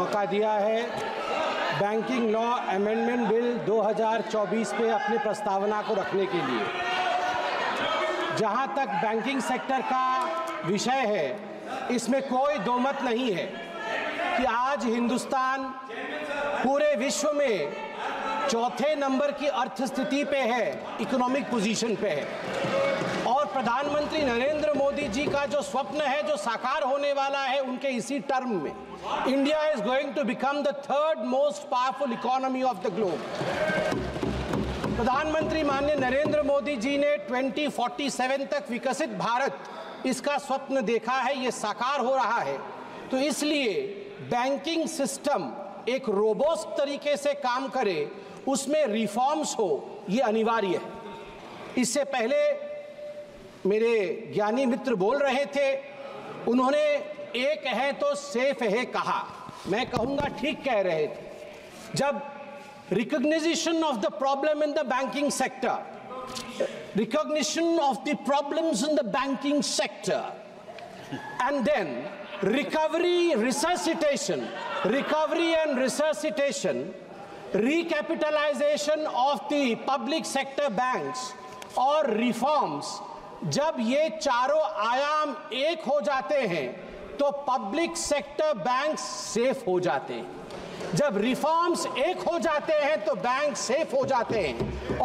मौका दिया है बैंकिंग लॉ अमेंडमेंट बिल 2024 पे अपनी प्रस्तावना को रखने के लिए। जहां तक बैंकिंग सेक्टर का विषय है, इसमें कोई दो मत नहीं है कि आज हिंदुस्तान पूरे विश्व में चौथे नंबर की अर्थस्थिति पे है, इकोनॉमिक पोजीशन पे है। और प्रधानमंत्री नरेंद्र मोदी जी का जो स्वप्न है, जो साकार होने वाला है उनके इसी टर्म में, India is going to become the third most powerful economy of the globe. प्रधानमंत्री माननीय नरेंद्र मोदी जी ने 2047 तक विकसित भारत, इसका स्वप्न देखा है, ये साकार हो रहा है। तो इसलिए बैंकिंग सिस्टम एक रोबोस्ट तरीके से काम करे, उसमें रिफॉर्म्स हो, ये अनिवार्य है। इससे पहले मेरे ज्ञानी मित्र बोल रहे थे, उन्होंने एक है तो सेफ है कहा, मैं कहूंगा ठीक कह रहे थे। जब recognition of the problem in the banking sector, recognition of the problems in the banking sector, and then recovery and resuscitation, recapitalization of the public sector banks और reforms, जब ये चारों आयाम एक हो जाते हैं तो पब्लिक सेक्टर बैंक सेफ हो जाते हैं। जब रिफॉर्म्स एक हो जाते हैं तो बैंक सेफ हो जाते हैं।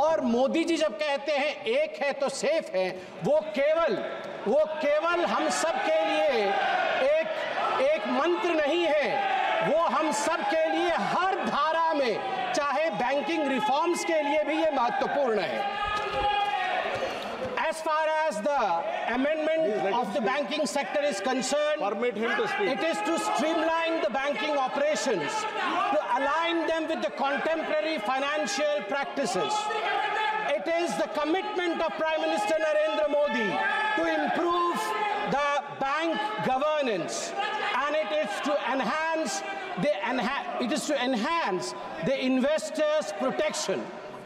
और मोदी जी जब कहते हैं एक है तो सेफ है, वो केवल हम सब के लिए एक मंत्र नहीं है, वो हम सब के लिए हर धारा में, चाहे बैंकिंग रिफॉर्म्स के लिए भी ये महत्वपूर्ण है। As far as the amendment of the banking sector is concerned, permit him to speak. It is to streamline the banking operations, to align them with the contemporary financial practices. It is the commitment of Prime Minister Narendra Modi to improve the bank governance, and it is to enhance the investors' protection.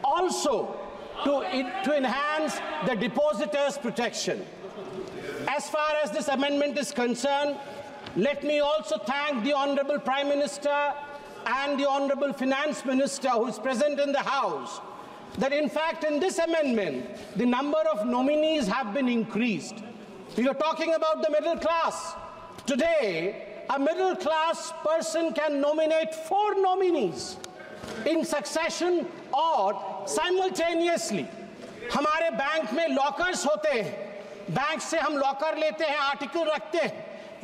Also, to enhance the depositors' protection. As far as this amendment is concerned, let me also thank the Honorable Prime Minister and the Honorable Finance Minister who is present in the House, that in fact in this amendment, the number of nominees have been increased. We are talking about the middle class. Today, a middle class person can nominate 4 nominees in succession और simultaneously. हमारे bank में lockers होते हैं, bank से हम locker लेते हैं, article रखते हैं,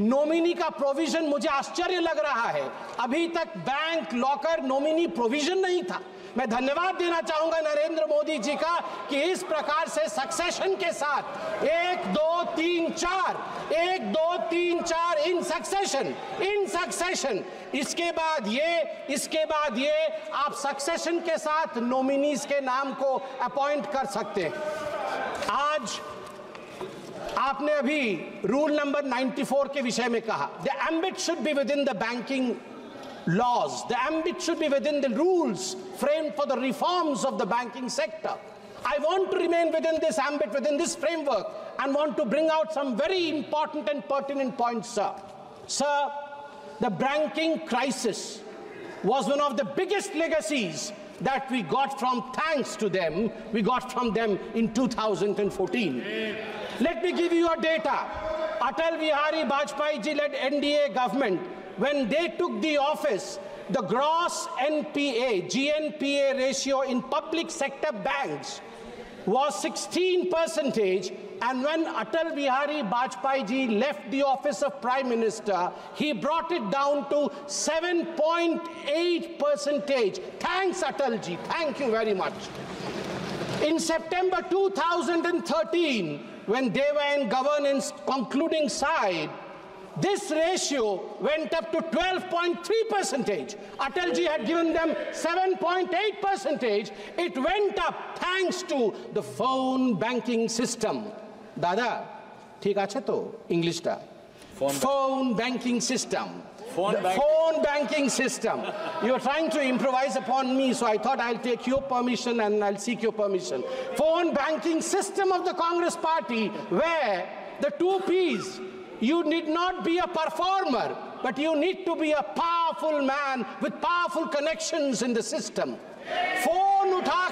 नॉमिनी का प्रोविजन मुझे आश्चर्य लग रहा है, अभी तक बैंक लॉकर नॉमिनी प्रोविजन नहीं था। मैं धन्यवाद देना चाहूंगा नरेंद्र मोदी जी का कि इस प्रकार से सक्सेशन के साथ 1 2 3 4 इन सक्सेशन, इसके बाद ये आप सक्सेशन के साथ नॉमिनीज के नाम को अपॉइंट कर सकते हैं। आज आपने अभी रूल नंबर 94 के विषय में कहा, the ambit should be with in the banking laws, the ambit should be within the rules framed for the reforms of the banking sector. I want to remain within this ambit, within this framework, and want to bring out some very important and pertinent points, sir. Sir, the banking crisis was one of the biggest legacies that we got from, thanks to them, we got from them in 2014. Let me give you a data. Atal Bihari Vajpayee ji led NDA government, when they took the office, the gross GNPA ratio in public sector banks was 16%, and when Atal Bihari Vajpayee ji left the office of Prime Minister, he brought it down to 7.8%. Thanks, Atal ji. Thank you very much. In September 2013, when they were in governance concluding side, this ratio went up to 12.3%. Atalji had given them 7.8%. It went up thanks to the phone banking system. Dada, ठीक আছে तो English टा? Phone banking system. Phone banking system. You're trying to improvise upon me, so I thought I'll take your permission and I'll seek your permission. Phone banking system of the Congress Party, where the 2 Ps, you need not be a performer. but you need to be a powerful man with powerful connections in the system. Phone उठा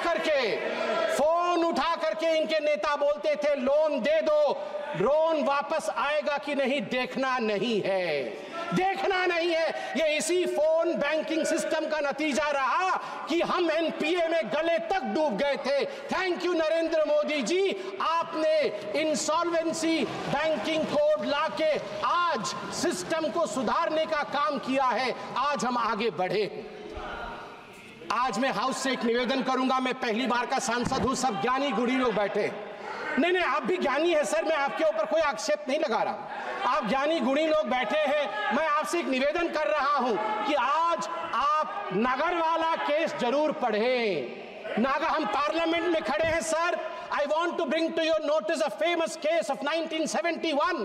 करके इनके नेता बोलते थे loan दे दो, loan वापस आएगा कि नहीं देखना नहीं है। ये इसी फोन बैंकिंग सिस्टम का नतीजा रहा कि हम एनपीए में गले तक डूब गए थे। थैंक यू नरेंद्र मोदी जी, आपने इंसॉल्वेंसी बैंकिंग कोड लाके आज सिस्टम को सुधारने का काम किया है। आज हम आगे बढ़े। आज मैं हाउस से एक निवेदन करूंगा। मैं पहली बार का सांसद हूं, सब ज्ञानी गुणी लोग बैठे। नहीं, आप भी ज्ञानी है सर, मैं आपके ऊपर कोई आक्षेप नहीं लगा रहा। आप ज्ञानी गुणी लोग बैठे हैं। मैं आपसे एक निवेदन कर रहा हूं कि आज आप नगरवाला केस जरूर पढ़ें। हम पार्लियामेंट में खड़े हैं sir. I want to bring to your notice a famous case of 1971.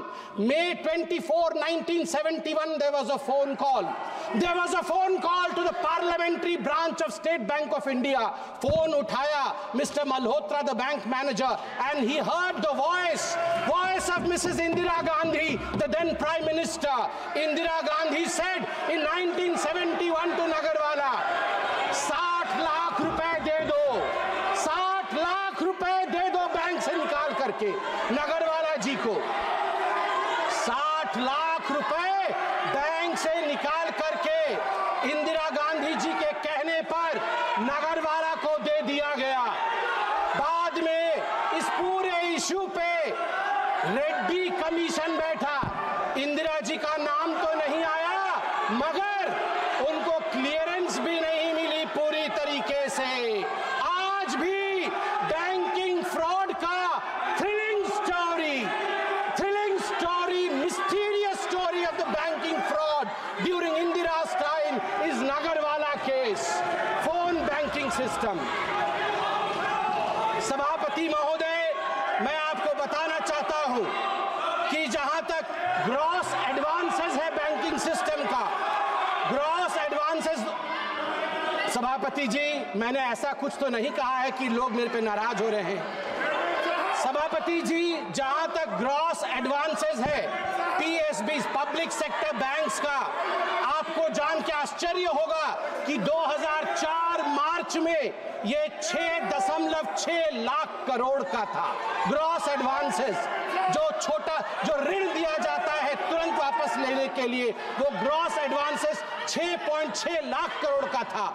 May 24, 1971, there was a phone call. There was a phone call to the parliamentary branch of State Bank of India. Phone uthaya Mr. Malhotra, the bank manager, and he heard the voice of Mrs. Indira Gandhi, the then Prime Minister. Indira Gandhi said in 1971 to Nagarwala, 60 lakh रुपए दे दो, 60 लाख रुपए दे दो bank से निकाल करके। नगरवाला जी को 60 लाख रुपए bank से निकाल करके इंदिरा गांधी जी के कहने पर नगरवाला को दे दिया गया। बाद में इस पूरे इशू पे रेड्डी कमीशन बैठा। इंदिरा जी का नाम तो नहीं आया, मगर उनको क्लियरेंस भी नहीं मिली पूरी तरीके से। आज भी बैंकिंग फ्रॉड का thrilling story, mysterious story of the banking fraud during इंदिरा's time is Nagarwala case, phone banking system. सभापति महोदय, मैं आपको बताना चाहता हूं कि जहां तक ग्रॉस एडवांसेस है बैंकिंग सिस्टम का, ग्रॉस एडवांसेस, सभापति जी मैंने ऐसा कुछ तो नहीं कहा है कि लोग मेरे पे नाराज हो रहे हैं। सभापति जी, जहां तक ग्रॉस एडवांसेस है पीएसबी, पब्लिक सेक्टर बैंक्स का, आपको जान के आश्चर्य होगा कि 2004 मार्च में ये 6.6 लाख करोड़ का था ग्रॉस एडवांसेस। जो ऋण दिया जाता है तुरंत वापस लेने के लिए, वो ग्रॉस एडवांसेस 6.6 लाख करोड़ का था।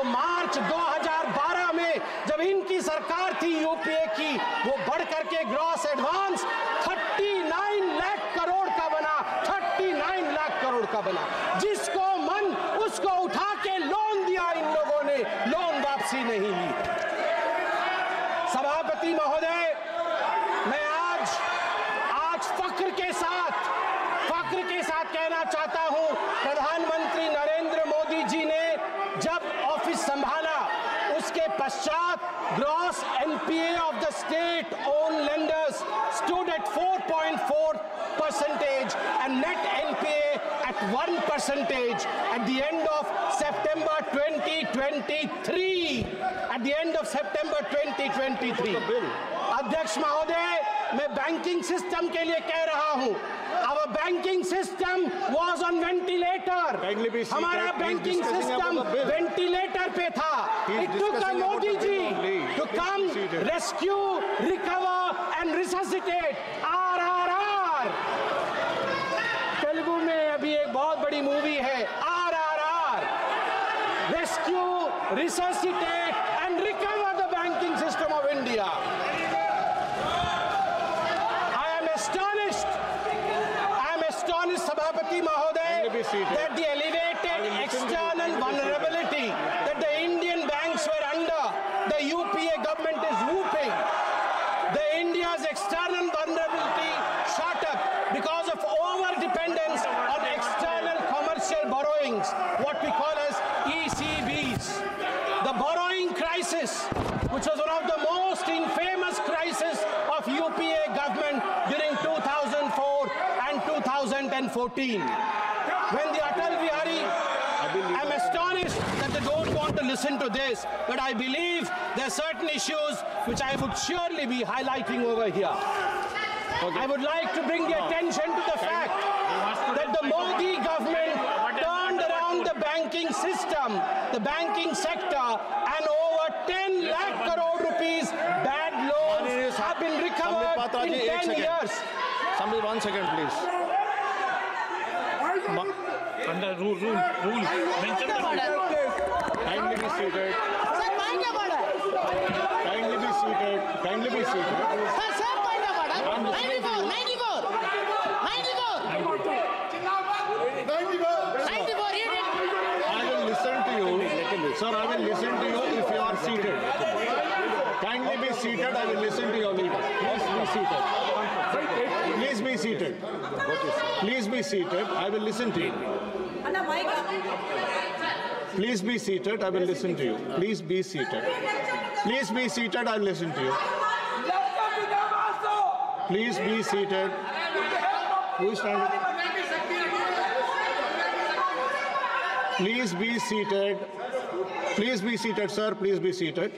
मार्च 2012 में जब इनकी सरकार थी यूपीए की, वो बढ़ करके ग्रॉस एडवांस 39 लाख करोड़ का बना, 39 लाख करोड़ का बना। जिसको मन उसको उठा के लोन दिया इन लोगों ने, लोन वापसी नहीं ली। सभापति महोदय, मैं आज फख्र के साथ कहना चाहता हूं, प्रधानमंत्री नरेंद्र मोदी जी ने जब ऑफिस संभाला उसके पश्चात gross NPA of the state own lenders stood at 4.4% and net NPA at 1% at the end of September 2023. At the end of September 2023. अध्यक्ष महोदय, मैं बैंकिंग सिस्टम के लिए कह रहा हूं, our banking system was on ventilator. हमारा banking system ventilator पे था। It took a Modi ji to come rescue, recover and resuscitate RRR. Telugu में अभी एक बहुत बड़ी मूवी है RRR, rescue, resuscitate and recover the banking system of India. Sabhapati Mahoday, that the elevated external vulnerability that the Indian banks were under, the UPA government is whooping. India's external vulnerability shot up because of over-dependence on external commercial borrowings, what we call as ECBs. The borrowing crisis, which was one of the most infamous crises of UPA government during 2004 and 2014. When the Atal Bihari, I'm astonished that they don't want to listen to this, but I believe there are certain issues which I would surely be highlighting over here. I would like to bring the attention to the fact that the Modi government banking system, the banking sector, and over 10 lakh crore rupees bad loans have been recovered in 10 years. Somebody, 1 second, please. Under rule. Mention the rule. Kindly be seated. Sir, point of order. Kindly be seated. Kindly be seated. Sir, point of order. 94, read it. I will listen to you. Sir, I will listen to you if you are seated. Kindly be seated. I will listen to your leader. Please be seated. Please be seated. Please be seated. I will listen to you. Please be seated. I will listen to you. Please be seated. Please be seated. I will listen to you. Please be seated. Who is standing? Please be seated. Please be seated, sir. Please be seated.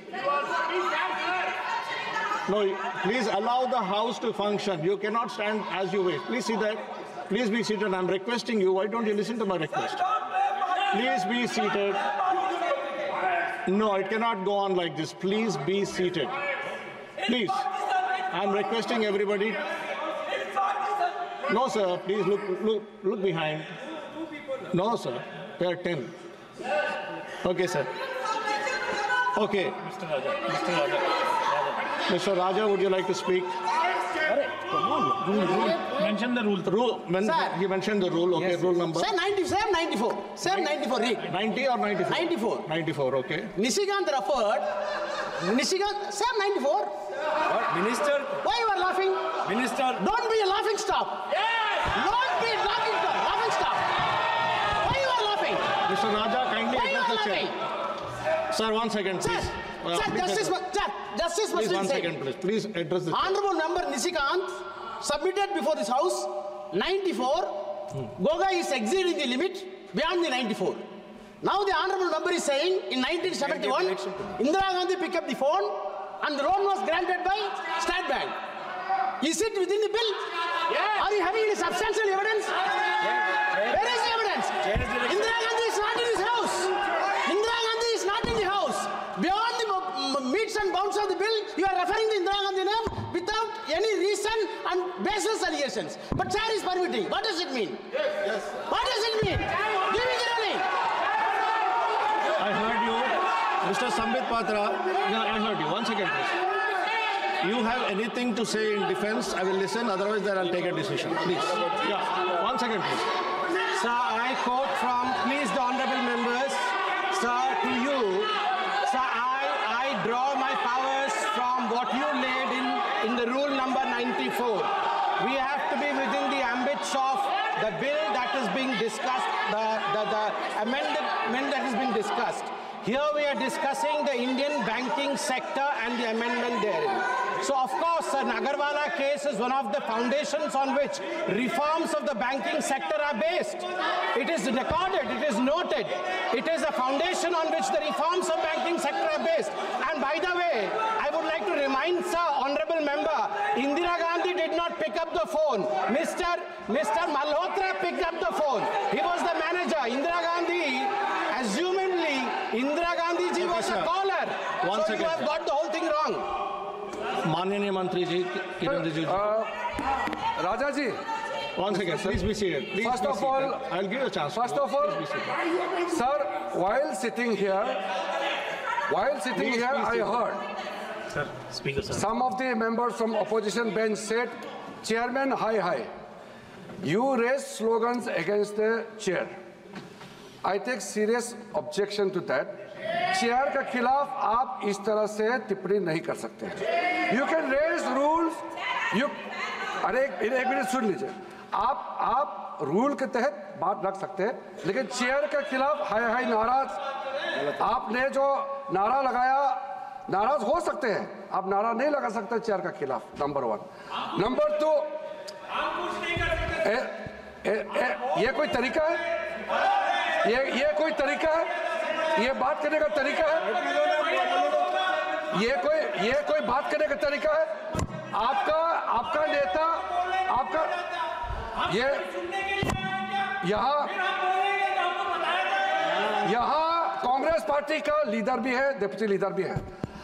No, please allow the House to function. You cannot stand as you wish. Please see that. Please be seated. I'm requesting you. Why don't you listen to my request? Please be seated. No, it cannot go on like this. Please be seated. Please. I'm requesting everybody. No, sir. Please look behind. No, sir. There are 10. Okay, sir. Okay. Mr. Raja, would you like to speak? Rule. Mention the rule. He mentioned the rule. Okay, rule number. Sir, 94. Sir, 94, read. 90 or 94? 94. 94, okay. Nishikant referred. Sir, 94. What? Minister? Why you are laughing? Minister? Don't be a laughing stop. Don't be a laughing stop. Laughing stop. Why you are laughing? Mr. Raja, kindly Why you address are the laughing? chair. Sir, 1 second, Sir, please. Justice Please, must 1 be second, said. please. Please address the chair. Honorable member Nishikant submitted before this House 94. Goga is exceeding the limit beyond the 94. Now the honorable member is saying in 1971, Indira Gandhi picked up the phone and the loan was granted by State Bank. Is it within the bill? Yeah. Are you having any substantial evidence? Where is the evidence? Indira Gandhi is not in his house. Indira Gandhi is not in the house. Beyond the meets and bounds of the bill, you are referring to Indira Gandhi name without any reason and baseless allegations. But chair is permitting. What does it mean? Yes. What does it mean? Give me the ruling. I heard you. Mr. Sambit Patra, I heard you. 1 second, please. You have anything to say in defense? I will listen. Otherwise, then I'll take a decision. Please. Yeah. 1 second, please. Sir, I quote from, please the honorable members, sir, to you, sir, I draw my powers from what you laid in the rule number 94. We have to be within the ambits of the bill that is being discussed, the amendment that is being discussed. Here we are discussing the Indian banking sector and the amendment therein. So of course, the Nagarwala case is one of the foundations on which reforms of the banking sector are based. It is recorded, it is noted. It is a foundation on which the reforms of banking sector are based. And by the way, I would like to remind, sir, honorable member, Indira Gandhi did not pick up the phone. Mr. Malhotra picked up the phone. He was the manager. Indira Gandhi, assumedly, Indira Gandhi ji was a caller. One so second, you have sir. got the whole thing wrong. Mananiya Mantri ji, Kiran Rijiju. Raja ji. 1 second, please be seated. Please First be of all, seated. I'll give you a chance. First of all, Please be seated. sir, while sitting here, I heard Sir, Speaker, sir. some of the members from opposition bench said, Chairman, hi. You raised slogans against the chair. I take serious objection to that. Chair के खिलाफ आप इस तरह से टिप्पणी नहीं कर सकते हैं. You can raise rules. अरे एक मिनट सुन लीजिए. आप रूल के तहत बात रख सकते हैं, लेकिन चेयर के खिलाफ हाय नाराज आपने जो नारा लगाया, नाराज हो सकते हैं, आप नारा नहीं लगा सकते चेयर के खिलाफ. नंबर 1. नंबर 2, ये कोई तरीका है? ये कोई तरीका है? ये बात करने का तरीका है? ये कोई बात करने का तरीका है? आपका नेता, ये यहाँ यहाँ कांग्रेस पार्टी का लीडर भी है, डिप्टी लीडर भी है।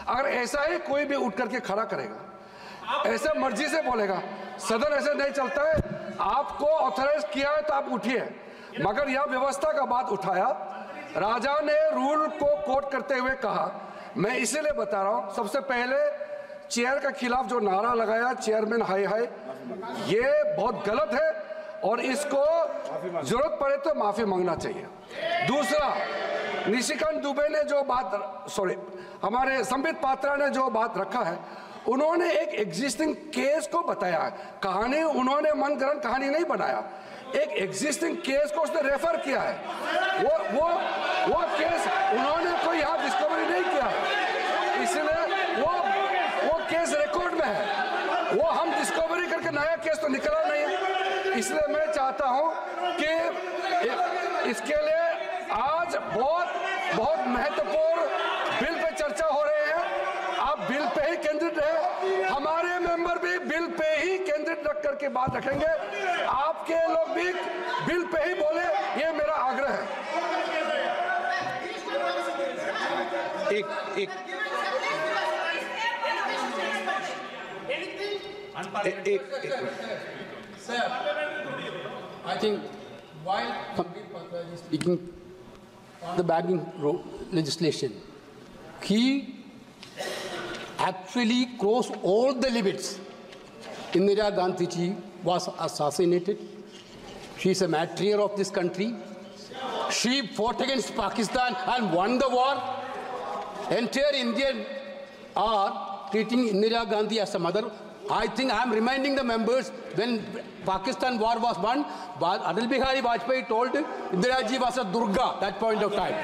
अगर ऐसा ही कोई भी उठ करके खड़ा करेगा, ऐसे मर्जी से बोलेगा, सदन ऐसे नहीं चलता है। आपको ऑथराइज किया है तो आप उठिए, मगर यह व्यवस्था का बात उठाया। राजा ने रूल को कोट करते हुए कहा, मैं इसीलिए बता रहा हूं, सबसे पहले चेयर के खिलाफ जो नारा लगाया चेयरमैन हाय हाय, ये बहुत गलत है और इसको जरूरत पड़े तो माफी मांगना चाहिए। दूसरा, निशिकांत दुबे ने जो बात, हमारे संबित पात्रा ने जो बात रखा है, उन्होंने एक एग्जिस्टिंग केस को बताया है। कहानी उन्होंने मनगढ़ंत कहानी नहीं बनाया, एक एग्जिस्टिंग केस को उसने रेफर किया है। वो केस उन्होंने कोई यहाँ डिस्कवरी नहीं किया है, इसलिए वो केस रिकॉर्ड में है। वो हम डिस्कवरी करके नया केस तो निकला नहीं है। इसलिए मैं चाहता हूँ कि इसके लिए आज बहुत महत्वपूर्ण बिल पे चर्चा हो रही है। आप बिल पे ही केंद्रित रहे, हमारे मेंबर भी बिल पे ही केंद्रित रख करके बात रखेंगे, आपके लोग भी बिल पे ही बोले, ये मेरा आग्रह है। एक Sir, I think while Sandeep Patra is speaking on the banking legislation, he actually crossed all the limits. Indira Gandhi ji was assassinated. She is a martyr of this country. She fought against Pakistan and won the war. Entire Indian are treating Indira Gandhi as a mother. I think I am reminding the members, when Pakistan war was won, Atal Bihari Vajpayee told Indira ji was a Durga at that point of time.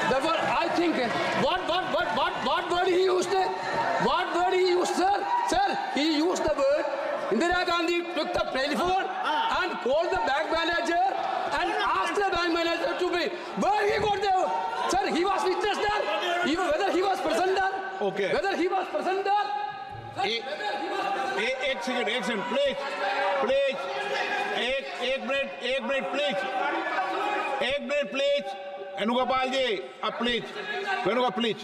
Therefore, I think what word he used? What word he used, sir? Sir, he used the word. Indira Gandhi took the telephone and called the bank manager and asked the bank manager to be. Where he got there? Sir, he was witness there. Even whether he was present there. Okay. Whether he was present there. एक second please एक minute please Venugopal जी, अब please Venugopal please,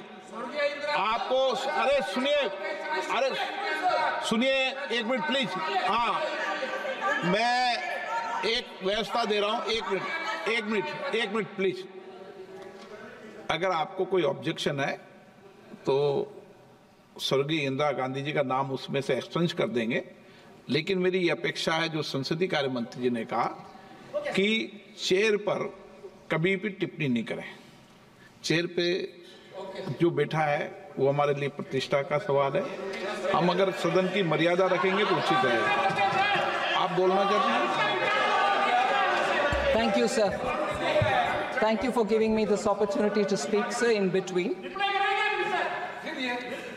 आपको अरे सुनिए एक minute please. हाँ, मैं एक व्यवस्था दे रहा हूँ, एक मिनट प्लीज। अगर आपको कोई ऑब्जेक्शन है तो स्वर्गीय इंदिरा गांधी जी का नाम उसमें से एक्सचेंज कर देंगे, लेकिन मेरी ये अपेक्षा है, जो संसदीय कार्य मंत्री जी ने कहा कि चेयर पर कभी भी टिप्पणी नहीं करें। चेयर पे जो बैठा है वो हमारे लिए प्रतिष्ठा का सवाल है। हम अगर सदन की मर्यादा रखेंगे तो उचित रहेगा। आप बोलना चाहते हैं? Thank you, sir. Thank you for giving me this opportunity to speak, sir, in between.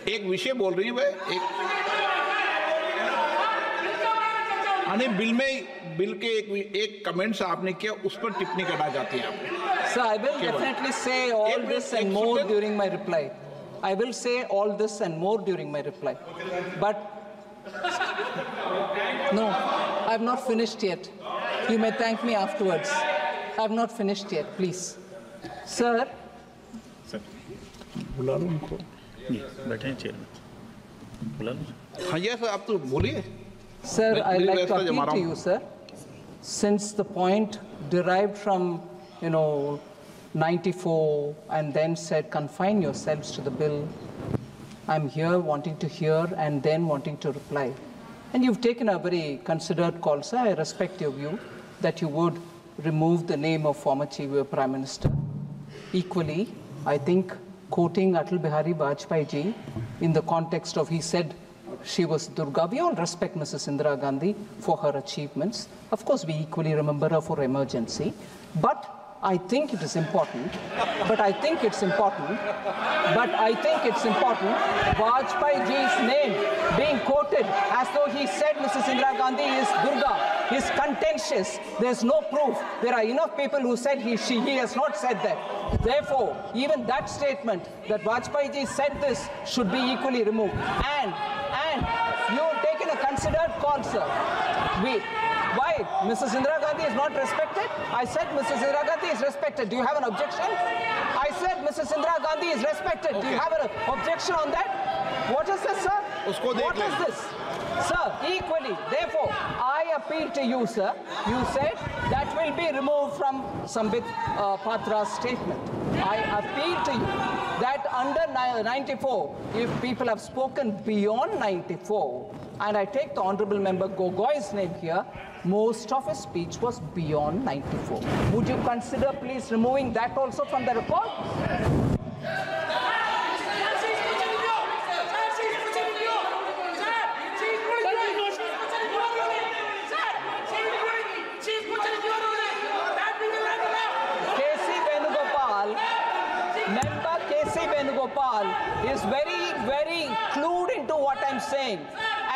एक विषय बोल रही है एक बिल के एक कमेंट्स आपने किया, उस पर टिप्पणी करना चाहती हैं आप? Sir, I will definitely say all this and more during my reply. I will say all this and more during my reply. But no, I have not finished yet. You may thank me afterwards. I have not finished yet, please. Sir. बुला लो उनको। बैठे हैं chair में, बुला लो। हाँ ये sir, आप तो बोलिए। Sir, I'd like to appeal to you, sir. Since the point derived from, 94 and then said confine yourselves to the bill, I'm here wanting to hear and then wanting to reply. And you've taken a very considered call, sir. I respect your view that you would remove the name of former Chief Prime Minister. Equally, I think quoting Atal Bihari Vajpayee ji in the context of, he said she was Durga. We all respect Mrs. Indira Gandhi for her achievements. Of course, we equally remember her for emergency. But I think it is important. Vajpayee ji's name being quoted as though he said Mrs. Indira Gandhi is Durga is contentious. There's no proof. There are enough people who said he has not said that. Therefore, even that statement that Vajpayee ji said this should be equally removed. And you have taken a considered call, sir. Why say Mrs. Indira Gandhi is not respected? I said Mrs. Indira Gandhi is respected. Do you have an objection? I said Mrs. Indira Gandhi is respected. Do you have an objection on that? What is this, sir? What is this? Sir, equally, therefore, I appeal to you, sir. You said that will be removed from Sambit Patra's statement. I appeal to you that under 94, if people have spoken beyond 94, and I take the Honorable Member Gogoi's name here, most of his speech was beyond 94. Would you consider please removing that also from the record? Is very clued into what I'm saying,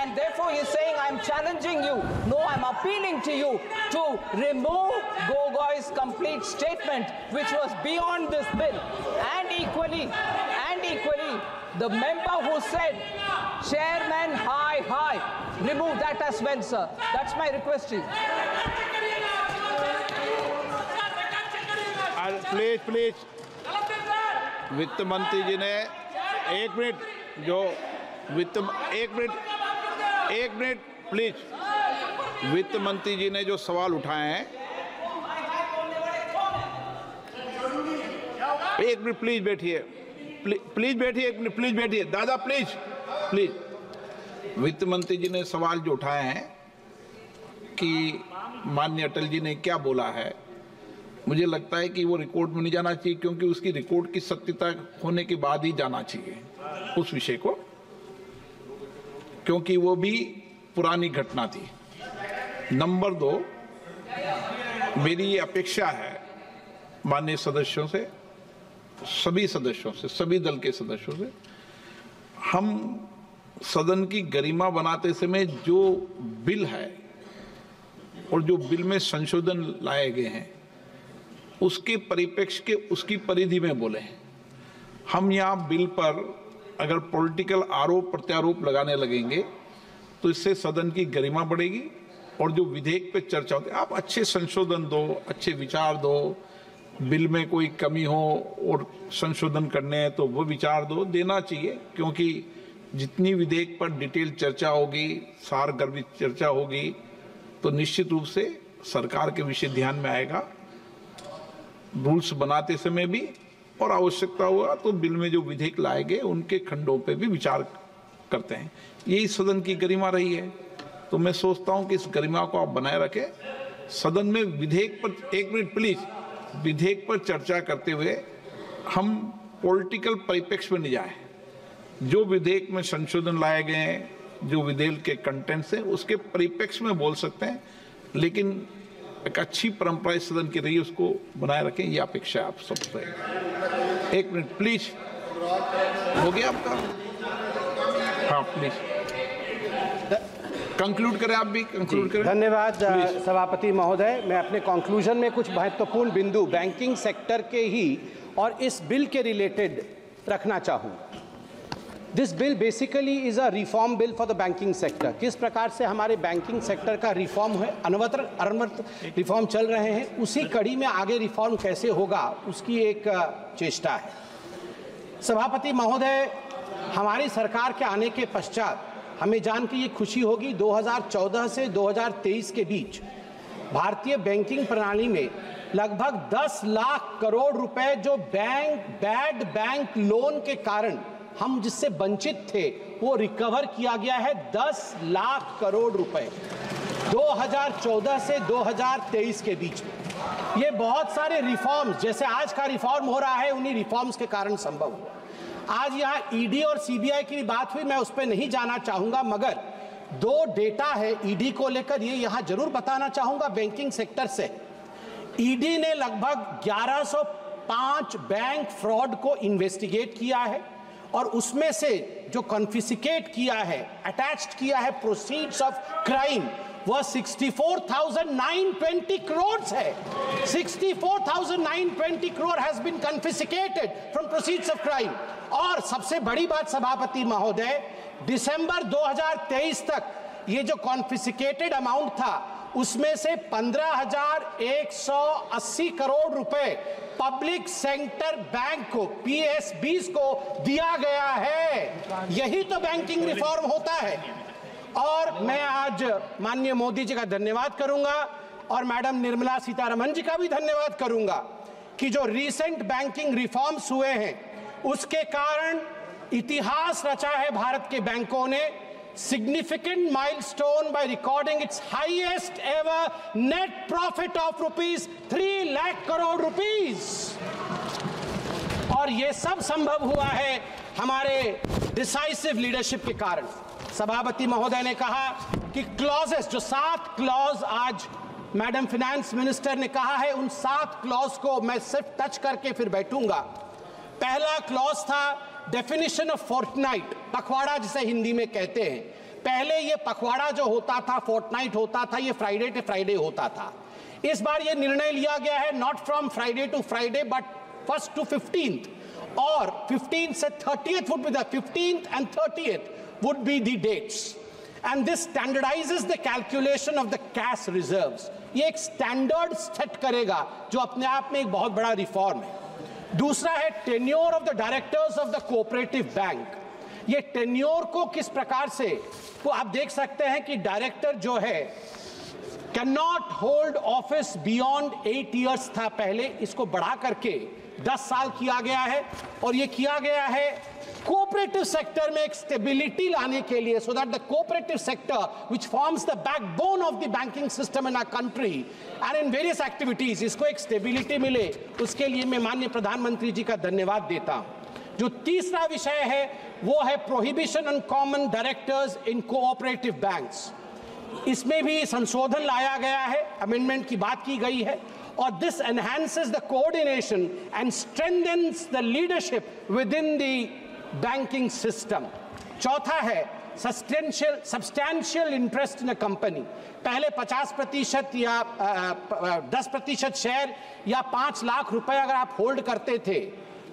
and therefore he's saying I'm challenging you. No, I'm appealing to you to remove Gogoi's complete statement, which was beyond this bill. And equally, the member who said Chairman high, remove that as well, sir. That's my request to you. Please वित्त मंत्री जी ने एक minute please वित्त मंत्री जी ने जो सवाल उठाए हैं, एक मिनट प्लीज बैठिए, प्लीज बैठिए दादा, प्लीज वित्त मंत्री जी ने सवाल जो उठाए हैं कि माननीय अटल जी ने क्या बोला है, मुझे लगता है कि वो रिकॉर्ड में नहीं जाना चाहिए, क्योंकि उसकी रिकॉर्ड की सत्यता होने के बाद ही जाना चाहिए उस विषय को, क्योंकि वो भी पुरानी घटना थी। नंबर 2, मेरी अपेक्षा है माननीय सदस्यों से, सभी सदस्यों से, सभी दल के सदस्यों से, हम सदन की गरिमा बनाते समय जो बिल है और जो बिल में संशोधन लाए गए हैं उसके परिप्रेक्ष्य के, उसकी परिधि में बोले। हम यहाँ बिल पर अगर पॉलिटिकल आरोप प्रत्यारोप लगाने लगेंगे तो इससे सदन की गरिमा बढ़ेगी, और जो विधेयक पे चर्चा होती है, आप अच्छे संशोधन दो, अच्छे विचार दो, बिल में कोई कमी हो और संशोधन करने हैं तो वो विचार देना चाहिए, क्योंकि जितनी विधेयक पर डिटेल चर्चा होगी, सारगर्भित चर्चा होगी, तो निश्चित रूप से सरकार के विषय ध्यान में आएगा। रूल्स बनाते समय भी, और आवश्यकता हुआ तो बिल में जो विधेयक लाए गए उनके खंडों पे भी विचार करते हैं। यही सदन की गरिमा रही है, तो मैं सोचता हूं कि इस गरिमा को आप बनाए रखें। सदन में विधेयक पर, एक मिनट प्लीज, विधेयक पर चर्चा करते हुए हम पॉलिटिकल परिप्रेक्ष्य में नहीं जाए। जो विधेयक में संशोधन लाए गए हैं, जो विधेयक के कंटेंट्स हैं, उसके परिप्रेक्ष्य में बोल सकते हैं, लेकिन एक अच्छी परंपरा इस सदन की रही है, उसको बनाए रखें, ये अपेक्षा आप सबसे। एक मिनट प्लीज, हो गया आपका? हाँ प्लीज कंक्लूड करें, आप भी कंक्लूड करें। धन्यवाद सभापति महोदय। मैं अपने कंक्लूजन में कुछ महत्वपूर्ण बिंदु बैंकिंग सेक्टर के ही और इस बिल के रिलेटेड रखना चाहूँ। This bill basically is a reform bill for the banking sector. किस प्रकार से हमारे बैंकिंग सेक्टर का रिफॉर्म है, अनवरत रिफॉर्म चल रहे हैं, उसी कड़ी में आगे रिफॉर्म कैसे होगा उसकी एक चेष्टा है। सभापति महोदय, हमारी सरकार के आने के पश्चात हमें जान के ये खुशी होगी, 2014 से 2023 के बीच भारतीय बैंकिंग प्रणाली में लगभग 10 लाख करोड़ रुपए जो बैड बैंक लोन के कारण हम जिससे वंचित थे वो रिकवर किया गया है। 10 लाख करोड़ रुपए 2014 से 2023 के बीच में। ये बहुत सारे रिफॉर्म्स, जैसे आज का रिफॉर्म हो रहा है, उन्हीं रिफॉर्म्स के कारण संभव हुआ। आज यहाँ ईडी और सीबीआई की बात हुई, मैं उस पर नहीं जाना चाहूंगा, मगर 2 डेटा है ईडी को लेकर, ये यहाँ जरूर बताना चाहूंगा बैंकिंग सेक्टर से। ईडी ने लगभग 1105 बैंक फ्रॉड को इन्वेस्टिगेट किया है, और उसमें से जो कॉन्फिस्केट किया है, अटैच्ड किया है प्रोसीड्स ऑफ क्राइम, वह 64,920 करोड़ है। 64,920 crore has been confiscated from proceeds of crime. और सबसे बड़ी बात सभापति महोदय, दिसंबर 2023 तक ये जो कॉन्फिस्केटेड अमाउंट था उसमें से 15,180 करोड़ रुपए पब्लिक सेक्टर बैंक को, PSBs को दिया गया है। यही तो बैंकिंग रिफॉर्म होता है। और मैं आज माननीय मोदी जी का धन्यवाद करूंगा और मैडम निर्मला सीतारमण जी का भी धन्यवाद करूंगा कि जो रीसेंट बैंकिंग रिफॉर्म्स हुए हैं उसके कारण इतिहास रचा है भारत के बैंकों ने। Significant milestone by recording its highest ever net profit of ₹3 lakh crore rupees। और ये सब संभव हुआ है हमारे डिसाइसिव लीडरशिप के कारण। सभापति महोदय ने कहा कि क्लॉजेस, जो 7 क्लॉज आज मैडम फाइनेंस मिनिस्टर ने कहा है, उन 7 क्लॉज को मैं सिर्फ टच करके फिर बैठूंगा। पहला क्लॉज था डेफिनेशन ऑफ फोर्टनाइट, पखवाड़ा जिसे हिंदी में कहते हैं। पहले ये पखवाड़ा जो होता था, फोर्टनाइट होता था, ये फ्राइडे टू फ्राइडे होता था। इस बार ये निर्णय लिया गया है not from Friday to Friday but 1st to 15th, और 15th से 30th would be the 15th and 30th would be the dates, and this standardizes the calculation of the cash reserves। ये एक स्टैंडर्ड सेट करेगा जो अपने आप में एक बहुत बड़ा रिफॉर्म है। दूसरा है tenure of the directors of the cooperative bank. ये टेन्योर को किस प्रकार से, तो आप देख सकते हैं कि डायरेक्टर जो है can not hold office beyond 8 years था पहले, इसको बढ़ा करके 10 साल किया गया है। और ये किया गया है कोऑपरेटिव सेक्टर में एक स्टेबिलिटी लाने के लिए, so that the cooperative sector which forms the backbone of the banking system in our country and in various activities, इसको एक स्टेबिलिटी मिले, उसके लिए मैं माननीय प्रधानमंत्री जी का धन्यवाद देता हूं। जो तीसरा विषय है वो है prohibition on common directors in cooperative banks. इसमें भी संशोधन लाया गया है, अमेंडमेंट की बात की गई है, और this enhances the coordination and strengthens the leadership within the banking system. चौथा है substantial interest in a company. पहले 50% या 10% शेयर या 5 लाख रुपए अगर आप होल्ड करते थे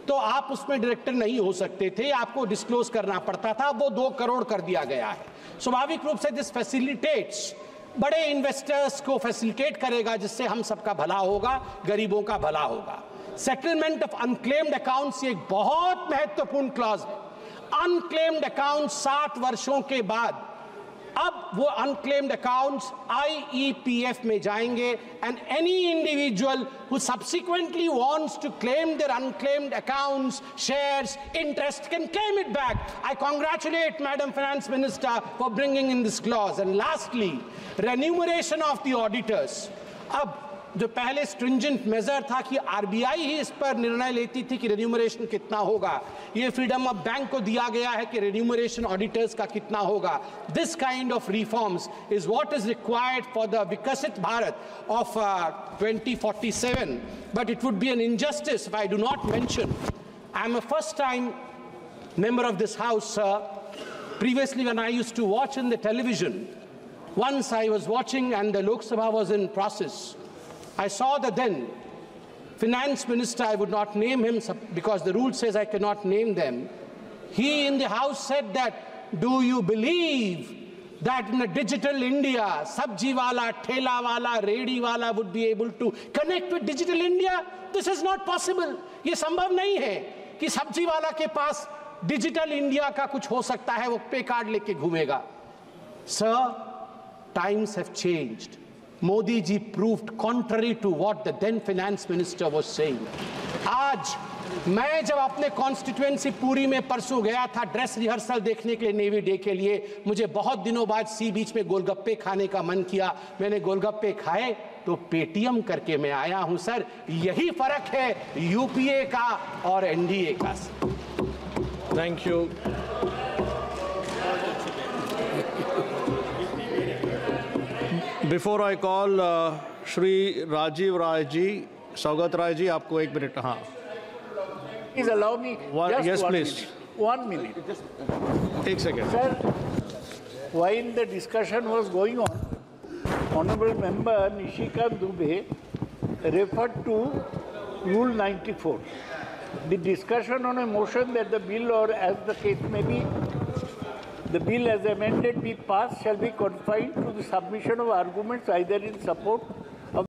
तो आप उसमें डायरेक्टर नहीं हो सकते थे, आपको डिस्क्लोज करना पड़ता था। वो 2 करोड़ कर दिया गया है। स्वाभाविक रूप से दिस फैसिलिटेट्स, बड़े इन्वेस्टर्स को फैसिलिटेट करेगा, जिससे हम सबका भला होगा, गरीबों का भला होगा। सेटलमेंट ऑफ अनक्लेम्ड अकाउंट्स एक बहुत महत्वपूर्ण क्लॉज है। अनक्लेम्ड अकाउंट 60 वर्षों के बाद अब वो अनक्लेम्ड अकाउंट्स IEPF में जाएंगे, and any individual who subsequently wants to claim their unclaimed accounts, shares, interest can claim it back. I congratulate madam finance minister for bringing in this clause. And lastly, remuneration of the auditors. अब जो पहले stringent major था कि RBI ही इस पर निर्णय लेती थी कि रेन्यूमरेशन कितना होगा, ये फ्रीडम ऑफ बैंक को दिया गया है कि रेन्यूमरेशन ऑडिटर्स का कितना होगा। This kind of reforms is what is required for the Viksit Bharat of 2047, but it would be an injustice if I do not mention I am a first time member of this house, sir. Previously, when I used to watch in the television, once I was watching and the Lok Sabha was in process, I saw the then finance minister, I would not name him because the rule says I cannot name them. He in the house said that, do you believe that in a digital India, sabji wala, thela wala, redi wala would be able to connect with digital India? This is not possible. ये संभव नहीं है कि सब्जी वाला के पास digital India का कुछ हो सकता है, वो पे कार्ड लेके घूमेगा। Sir, times have changed. Modi ji proved contrary to what the then finance minister was saying. आज मैं जब अपने कॉन्स्टिट्यूएंसी पूरी में परसों गया था ड्रेस रिहर्सल देखने के लिए, नेवी डे के लिए, मुझे बहुत दिनों बाद सी बीच में गोलगप्पे खाने का मन किया। मैंने गोलगप्पे खाए तो पेटीएम करके मैं आया हूं। सर, यही फर्क है यूपीए का और एनडीए का। Thank you. Before I call Shri Rajiv Rai ji, Saugata Roy ji, आपको 1 मिनट। हाँ, Please allow me just yes, one please. minute. 1 minute. 1 second. Sir, while the discussion was going on, Honorable Member Nishikant Dubey referred to Rule 94. The discussion on a motion that the bill, or as the case may be, the bill as amended be passed shall be confined to the submission of arguments either in support